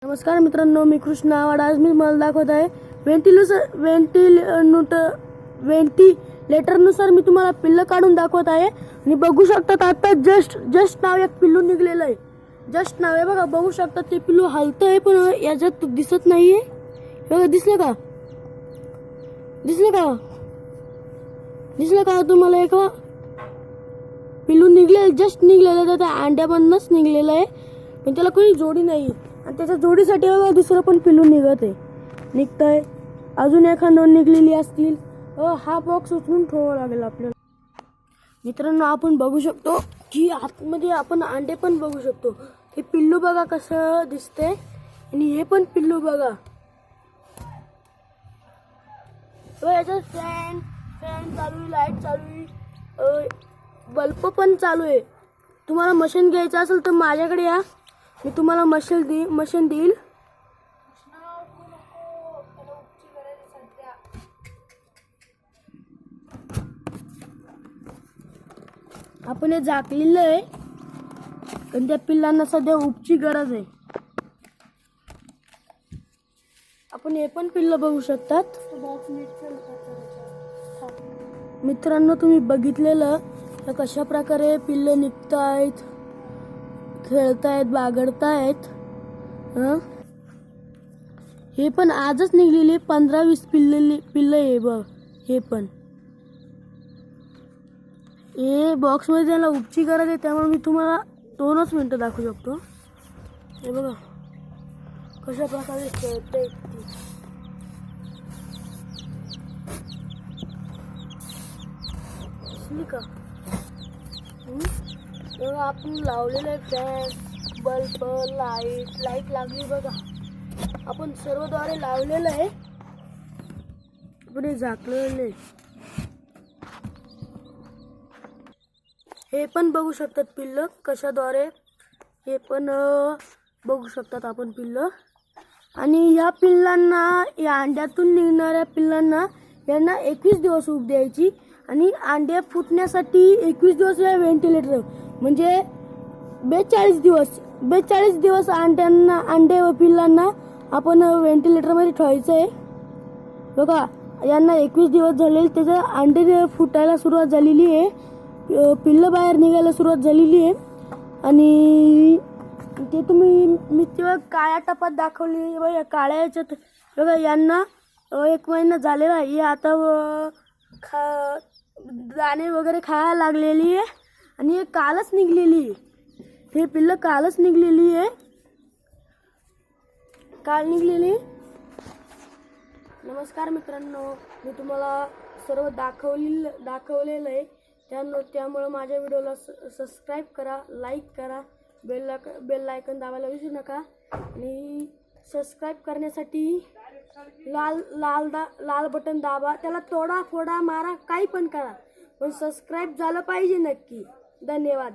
नमस्कार मित्रांनो, मी कृष्ण आवाड. आज मी मला दाखवत आहे व्हेंटिलेटरनुसार मी तुम्हाला पिल्लं काढून दाखवत आहे. आणि बघू शकतात आता जस्ट नाव एक पिल्लू निघलेलं आहे. जस्ट नाव आहे बघा, बघू शकतात ते पिल्लू हलतंय पण याच्यात दिसत नाहीये. बघा, दिसलं का तुम्हाला? एक पिल्लू निघले, जस्ट निघलेलं, त्या अंड्यामधनच निघलेलं आहे, पण त्याला कोणी जोडी नाही. आणि त्याच्या जोडीसाठी बघा दुसरं पण पिल्लू निघतंय. अजून एखादं निघलेली असतील. हा बॉक्स उचलून ठेवावा लागेल आपल्याला. मित्रांनो, आपण बघू शकतो की आतमध्ये आपण अंडे पण बघू शकतो. हे पिल्लू बघा कसं दिसतंय, आणि हे पण पिल्लू बघा. याच्यात फॅन चालू आहे, लाईट चालू आहे, बल्ब पण चालू आहे. तुम्हाला मशीन घ्यायचं असेल तर माझ्याकडे या, मी तुम्हाला मशीन देईल. आपण हे झाकलेलं आहे, पण त्या पिल्लांना सध्या उपची गरज आहे. आपण हे पण पिल्लं बघू शकतात. मित्रांनो, तुम्ही बघितलेलं कशा प्रकारे पिल्लं निघतायत, खेळतायत, बागडतायत. हे पण आजच निघलेली 15-20 पिल्लं आहे बघ. हे बॉक्स मध्ये त्याला उपची गरज आहे, त्यामुळे मी तुम्हाला 2च मिनिटं दाखवू शकतो. हे बघा कशा प्रकारे खेळते. का तेव्हा आपण लावलेलं आहे फॅन, बल्ब, लाईट लागली बघा. आपण सर्वद्वारे लावलेलं आहे. आपण हे झाकलेलं आहे. हे पण बघू शकतात पिल्लं कशाद्वारे, हे पण बघू शकतात आपण पिल्लं. आणि या पिल्लांना, या अंड्यातून निघणाऱ्या पिल्लांना यांना 21 दिवस उब द्यायची. आणि अंडे फुटण्यासाठी 21 दिवस या व्हेंटिलेटर म्हणजे 42 दिवस अंडे व पिल्लांना आपण व्हेंटिलेटरमध्ये ठेवायचं आहे. बघा, यांना 21 दिवस झालेले, त्याचे अंडे फुटायला सुरुवात झालेली आहे, पिल्लं बाहेर निघायला सुरुवात झालेली आहे. आणि ते मी तेव्हा काळ्या टपात दाखवली बघा, काळ्या याच्यात बघा, यांना 1 महिना झालेला आहे. हे आता दाणे वगैरे खायला लागलेली आहे. आणि हे कालच निघलेली आहे, हे पिल्लं कालच निघलेली आहे, काल निघलेली. नमस्कार मित्रांनो, मी तुम्हाला सर्व दाखवलेलं आहे. त्यामुळे माझ्या व्हिडिओला सबस्क्राईब करा, लाईक करा, बेल आयकॉन दाबायला विसरू नका. आणि सबस्क्राईब करण्यासाठी लाल बटन दाबा, त्याला तोडा फोडा मारा, काही पण करा, पण सबस्क्राईब झालं पाहिजे नक्की. धन्यवाद.